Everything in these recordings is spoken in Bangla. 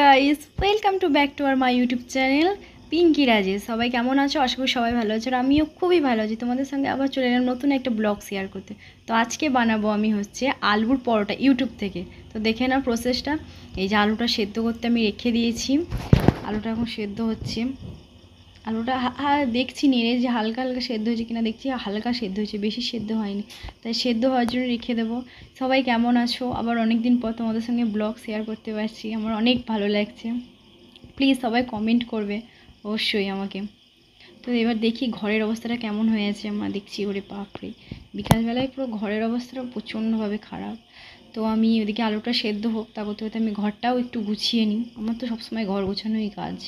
Guys, welcome to back to our my YouTube channel Pinky Rajesh. সবাই কেমন আছো? আশা করি সবাই ভালো আছো। আর আমিও খুবই ভালো আছি। তোমাদের সঙ্গে আবার চলে এলাম নতুন একটা ব্লগ শেয়ার করতে। তো আজকে বানাবো আমি আলুর পরোটা ইউটিউব থেকে। তো দেখে নাও প্রসেসটা। এই যে আলুটা সেদ্ধ করতে আমি রেখে দিয়েছি। আলুটা এখন সেদ্ধ হচ্ছে। আলুটা দেখছি নেড়ে যে হালকা হালকা সেদ্ধ হয়েছে কিনা, দেখছি হালকা সেদ্ধ হয়েছে, বেশি সেদ্ধ হয়নি। তাই সেদ্ধ হওয়ার জন্য রেখে দেবো। সবাই কেমন আছো? আবার অনেক দিন পর তোমাদের সঙ্গে ব্লগ শেয়ার করতে পারছি, আমার অনেক ভালো লাগছে। প্লিজ সবাই কমেন্ট করবে অবশ্যই আমাকে। তো এবার দেখি ঘরের অবস্থাটা কেমন হয়েছে। আমরা দেখছি ওরে বাপরে, বিকালবেলায় পুরো ঘরের অবস্থাটা প্রচণ্ডভাবে খারাপ। তো আমি ওদিকে আলুটা সেদ্ধ হোক তা করতে করতে আমি ঘরটাও একটু গুছিয়ে নিই। আমার তো সবসময় ঘর গোছানোই কাজ।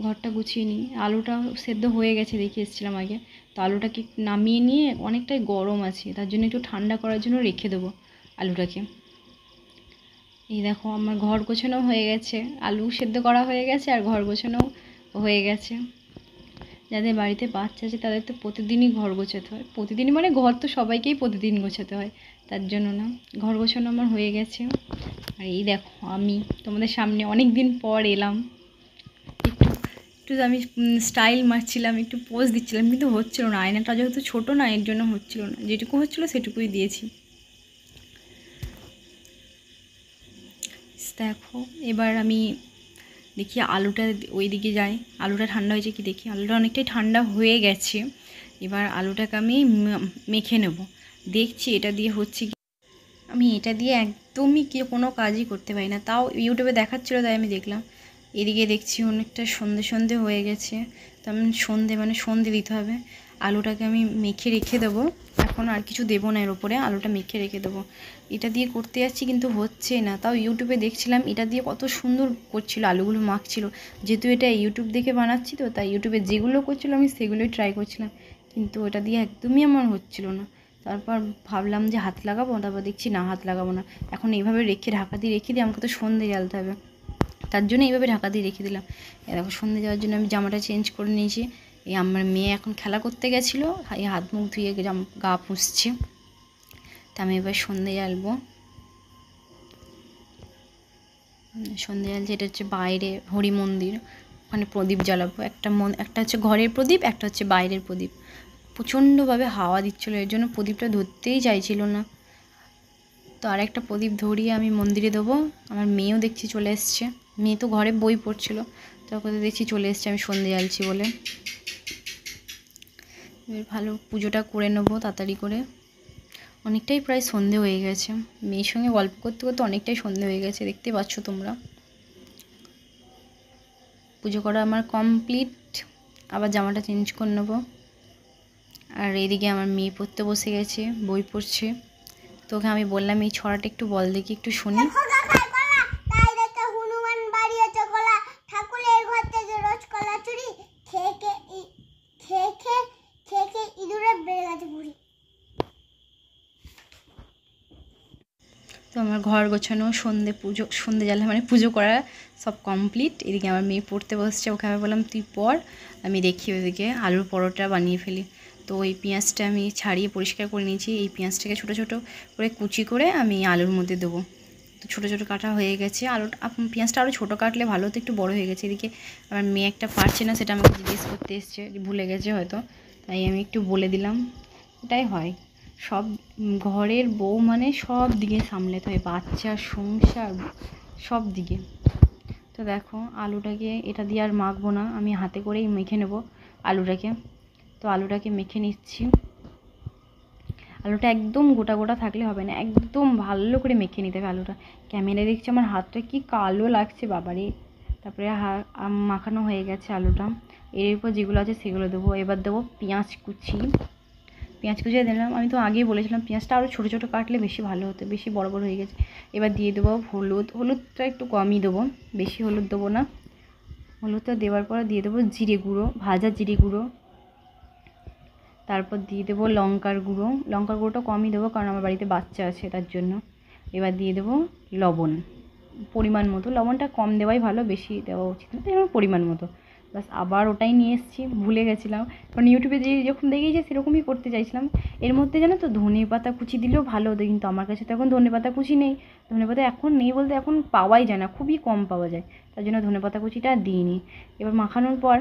ঘরটা গুছিয়ে নিই। আলুটা সেদ্ধ হয়ে গেছে, দেখে এসেছিলাম আগে। তো আলুটাকে নামিয়ে নিয়ে, অনেকটাই গরম আছে তার জন্য একটু ঠান্ডা করার জন্য রেখে দেবো আলুটাকে। এই দেখো আমার ঘর গোছানো হয়ে গেছে, আলু সেদ্ধ করা হয়ে গেছে আর ঘর গোছানো হয়ে গেছে। যাদের বাড়িতে বাচ্চা আছে তাদের তো প্রতিদিনই ঘর গোছাতে হয়। প্রতিদিনই মানে ঘর তো সবাইকেই প্রতিদিন গোছাতে হয়, তার জন্য না। ঘর গোছানো আমার হয়ে গেছে। আর এই দেখো আমি তোমাদের সামনে অনেক দিন পর এলাম। একটু একটু আমি স্টাইল মারছিলাম, একটু পোজ দিচ্ছিলাম, কিন্তু হচ্ছিল না। আয়নাটা যেহেতু ছোটো না, এর জন্য হচ্ছিল না। যেটুকু হচ্ছিলো সেটুকুই দিয়েছি। দেখো এবার আমি দেখি আলুটা ওই দিকে যাই, আলুটা ঠান্ডা হয়েছে কি দেখি। আলুটা অনেকটাই ঠান্ডা হয়ে গেছে। এবার আলুটাকে আমি মেখে নেব। দেখছি এটা দিয়ে হচ্ছে কি। আমি এটা দিয়ে একদমই কোনো কাজই করতে পারি না, তাও ইউটিউবে দেখাচ্ছিলো তাই আমি দেখলাম। এদিকে দেখছি অনেকটা সন্ধে সন্ধে হয়ে গেছে। তো আমি সন্ধে দিতে হবে। আলুটাকে আমি মেখে রেখে দেবো। এখন আর কিছু দেবো না, এর ওপরে আলুটা মেখে রেখে দেবো। এটা দিয়ে করতে যাচ্ছি কিন্তু হচ্ছে না। তাও ইউটিউবে দেখছিলাম এটা দিয়ে কত সুন্দর করছিল, আলুগুলো মাখছিল। যেহেতু এটা ইউটিউব দেখে বানাচ্ছি, তো তাই ইউটিউবে যেগুলো করছিলো আমি সেগুলোই ট্রাই করছিলাম। কিন্তু এটা দিয়ে একদমই আমার হচ্ছিল না। তারপর ভাবলাম যে হাত লাগাবো, তারপর দেখছি না, হাত লাগাবো না। এখন এইভাবে ঢাকা দিয়ে রেখে দিই, আমাকে তো সন্ধে জ্বালতে হবে, তার জন্য এইভাবে ঢাকা দিয়ে রেখে দিলাম। দেখো সন্ধে যাওয়ার জন্য আমি জামাটা চেঞ্জ করে নিয়েছি। এই আমার মেয়ে এখন খেলা করতে গেছিলো, এই হাত মুখ ধুয়ে গা পুষছে। তা আমি এবার সন্ধে জ্বালবো। সন্ধে জ্বালছে, এটা হচ্ছে বাইরে হরি মন্দির, ওখানে প্রদীপ জ্বালাবো। একটা হচ্ছে ঘরের প্রদীপ, একটা হচ্ছে বাইরের প্রদীপ। প্রচণ্ডভাবে হাওয়া দিচ্ছিলো, এর জন্য প্রদীপটা ধরতেই চাইছিল না। তো আর একটা প্রদীপ ধরিয়ে আমি মন্দিরে দেবো। আমার মেয়েও দেখছি চলে এসছে। মেয়ে তো ঘরে বই পড়ছিল, তখন দেখছি চলে এসছে আমি সন্ধে জ্বালছি বলে। এবার ভালো পুজোটা করে নেবো তাড়াতাড়ি করে। অনেকটাই প্রায় সন্ধে হয়ে গেছে। মেয়ের সঙ্গে গল্প করতে করতে অনেকটাই সন্ধে হয়ে গেছে, দেখতে পাচ্ছ তোমরা। পুজো করা আমার কমপ্লিট। আবার জামাটা চেঞ্জ করে নেবো। আর এদিকে আমার মেয়ে পড়তে বসে গেছে, বই পড়ছে। তোকে আমি বললাম এই ছড়াটা একটু বল দেখি, একটু শুনি। তো আমার ঘর গোছানো, সন্ধে জ্বালা মানে পুজো করা সব কমপ্লিট। এদিকে আমার মেয়ে পড়তে বসছে, ওকে আমি বললাম তুই পড়, আমি দেখি ওইদিকে আলুর পরোটা বানিয়ে ফেলি। তো ওই পেঁয়াজটা আমি ছাড়িয়ে পরিষ্কার করে নিয়েছি। এই পেঁয়াজটাকে ছোটো ছোটো করে কুচি করে আমি আলুর মধ্যে দেবো। তো ছোটো ছোটো কাটা হয়ে গেছে। পেঁয়াজটা আরও ছোটো কাটলে ভালো হতো, একটু বড় হয়ে গেছে। এদিকে আমার মেয়ে একটা পারছে না, সেটা আমাকে জিজ্ঞেস করতে এসছে, ভুলে গেছে হয়তো, তাই আমি একটু বলে দিলাম। এটাই হয়, সব ঘরের বউ মানে সব দিকে সামলাতে হয়, বাচ্চা, সংসার, সব দিকে। তো দেখো আলুটাকে এটা দিয়ে আর মাখবো না, আমি হাতে করেই মেখে নেব আলুটাকে। তো আলুটাকে মেখে নিচ্ছি। আলুটা একদম গোটা গোটা থাকলে হবে না, একদম ভালো করে মেখে নিতে হবে আলুটা। ক্যামেরায় দেখছি আমার হাতটা কি কালো লাগছে বাবারে। তারপরে মাখানো হয়ে গেছে আলুটা। এর উপর যেগুলো আছে সেগুলো দেবো। এবার দেবো পেঁয়াজ কুচি দিলাম। আমি তো আগেই বলেছিলাম পেঁয়াজটা আরও ছোটো ছোটো কাটলে বেশি ভালো হতো, বেশি বড় বড় হয়ে গেছে। এবার দিয়ে দেবো হলুদটা একটু কমই দেবো, বেশি হলুদ দেবো না। হলুদটা দেওয়ার পর দিয়ে দেবো জিরে গুঁড়ো, ভাজা জিরে গুঁড়ো। তারপর দিয়ে দেবো লঙ্কার গুঁড়োটা কমই দেবো, কারণ আমার বাড়িতে বাচ্চা আছে তার জন্য। এবার দিয়ে দেবো লবণ, পরিমাণ মতো। লবণটা কম দেওয়াই ভালো, বেশি দেওয়া উচিত না, এবার পরিমাণ মতো। বাস আবার ওটাই নিয়ে এসেছি, ভুলে গেছিলাম, কারণ ইউটিউবে যখন দেখেছি সেরকমই করতে চাইছিলাম। এর মধ্যে জানো তো ধনে পাতা কুচি দিলেও ভালো হতো, কিন্তু আমার কাছে তো এখন ধনে পাতা কুচি নেই। ধনে পাতা এখন নেই বলতে এখন পাওয়াই যায় না, খুবই কম পাওয়া যায়, তার জন্য ধনে পাতা কুচিটা দিইনি। এবার মাখানোর পর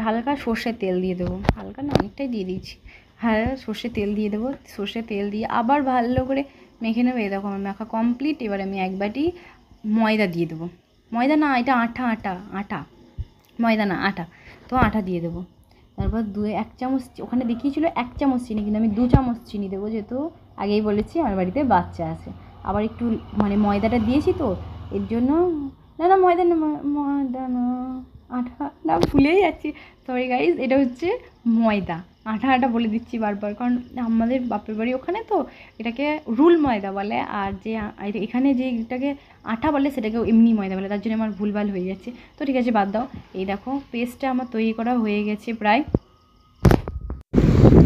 হালকা সর্ষের তেল দিয়ে দেবো, হালকা না অনেকটাই দিয়ে দিয়েছি। হ্যাঁ, সর্ষের তেল দিয়ে দেবো, সর্ষের তেল দিয়ে আবার ভালো করে মেখে নেবে। এই দেখো আমার মাখা কমপ্লিট। এবার আমি এক বাটি ময়দা দিয়ে দেবো, ময়দা না এটা আটা, ময়দা না আটা, তো আটা দিয়ে দেবো। তারপর 1 চামচ, ওখানে দেখিয়েছিলো 1 চামচ চিনি, কিন্তু আমি 2 চামচ চিনি দেবো, যেহেতু আগেই বলেছি আমার বাড়িতে বাচ্চা আছে। আবার একটু মানে ময়দাটা দিয়েছি তো এর জন্য, না ময়দা না, ময়দা না, আটা না, ভুলেই যাচ্ছি, সরি গাইজ, এটা হচ্ছে ময়দা। আটা বলে দিচ্ছি বারবার, কারণ আমাদের বাপের বাড়ি ওখানে তো এটাকে রুল ময়দা বলে, আর যে এখানে যেটাকে আটা বলে সেটাকে এমনি ময়দা বলে, তার জন্য আমার ভুলভাল হয়ে যাচ্ছে। তো ঠিক আছে, বাদ দাও। এই দেখো পেস্টটা আমার তৈরি করা হয়ে গেছে প্রায়।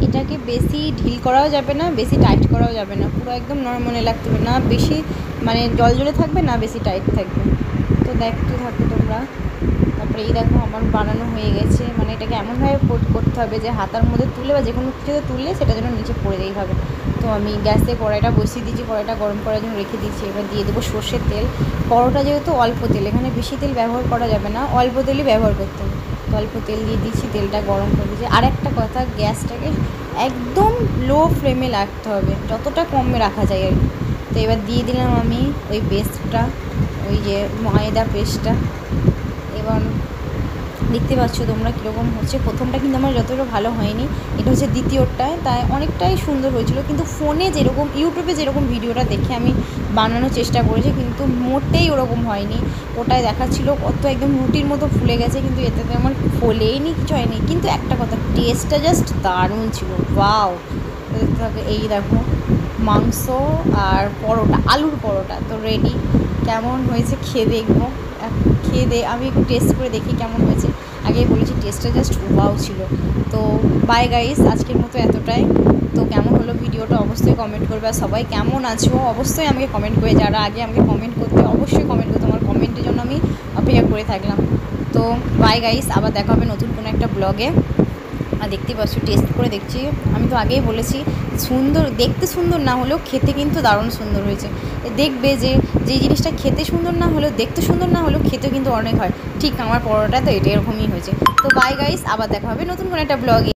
এটাকে বেশি ঢিল করাও যাবে না, বেশি টাইট করাও যাবে না, পুরো একদম নরমালে লাগতে হবে না, বেশি মানে জল থাকবে না, বেশি টাইট থাকবে। তো দেখতে থাকো তোমরা। তারপরে এই দেখো আমার বানানো হয়ে গেছে, মানে এটাকে এমনভাবে করতে হবে যে হাতার মধ্যে তুলে বা যে কোনো কিছুতে তুললে সেটা যেন নিচে পড়ে যেই হবে। তো আমি গ্যাসে কড়াইটা বসিয়ে দিয়েছি, কড়াইটা গরম করার জন্য রেখে দিয়েছি। এবার দিয়ে দেবো সর্ষের তেল। পরোটা যেহেতু অল্প তেল, এখানে বেশি তেল ব্যবহার করা যাবে না, অল্প তেলই ব্যবহার করতে হবে। তো অল্প তেল দিয়ে দিয়েছি, তেলটা গরম করে দিয়েছি। আর একটা কথা, গ্যাসটাকে একদম লো ফ্লেমে রাখতে হবে, যতটা কমে রাখা যায় আর কি। তো এবার দিয়ে দিলাম আমি ওই পেস্টটা, ওই যে ময়দা পেস্টটা। এবার দেখতে পাচ্ছ তোমরা কীরকম হচ্ছে। প্রথমটা কিন্তু আমার যতটা ভালো হয়নি, এটা হচ্ছে দ্বিতীয়টায়, তাই অনেকটাই সুন্দর হয়েছিল। কিন্তু ফোনে যেরকম, ইউটিউবে যেরকম ভিডিওটা দেখে আমি বানানোর চেষ্টা করেছি, কিন্তু মোটেই ওরকম হয়নি। ওটাই দেখাচ্ছিলো কত একদম রুটির মতো ফুলে গেছে, কিন্তু এটাতে আমার ফোলেইনি, কিছু হয়নি। কিন্তু একটা কথা, টেস্টটা জাস্ট দারুণ ছিল, ওয়াও। দেখতে হবে, এই দেখো মাংস আর পরোটা, আলুর পরোটা তো রেডি। কেমন হয়েছে খেয়ে দেখবো, আমি একটু টেস্ট করে দেখি কেমন হয়েছে। আগেই বলেছি টেস্টটা জাস্ট ওয়াও ছিল। তো বাই গাইস, আজকের মতো এতটাই। তো কেমন হলো ভিডিওটা অবশ্যই কমেন্ট করবে, আর সবাই কেমন আছো অবশ্যই আমাকে কমেন্ট করে, যারা আগে আমাকে কমেন্ট করতে অবশ্যই কমেন্ট করতে, আমার কমেন্টের জন্য আমি অপেক্ষা করে থাকলাম। তো বাই গাইস, আবার দেখা হবে নতুন কোনো একটা ব্লগে। আর দেখতেই পাচ্ছ টেস্ট করে দেখছি, আমি তো আগেই বলেছি সুন্দর, দেখতে সুন্দর না হলেও খেতে কিন্তু দারুণ সুন্দর হয়েছে। দেখবে যে যেই জিনিসটা খেতে সুন্দর না হলেও, দেখতে সুন্দর না হলেও খেতে কিন্তু অনেক হয়। ঠিক আমার পরোটা তো এটা এরকমই হয়েছে। তো বাই গাইস, আবার দেখা হবে নতুন কোনো একটা ব্লগে।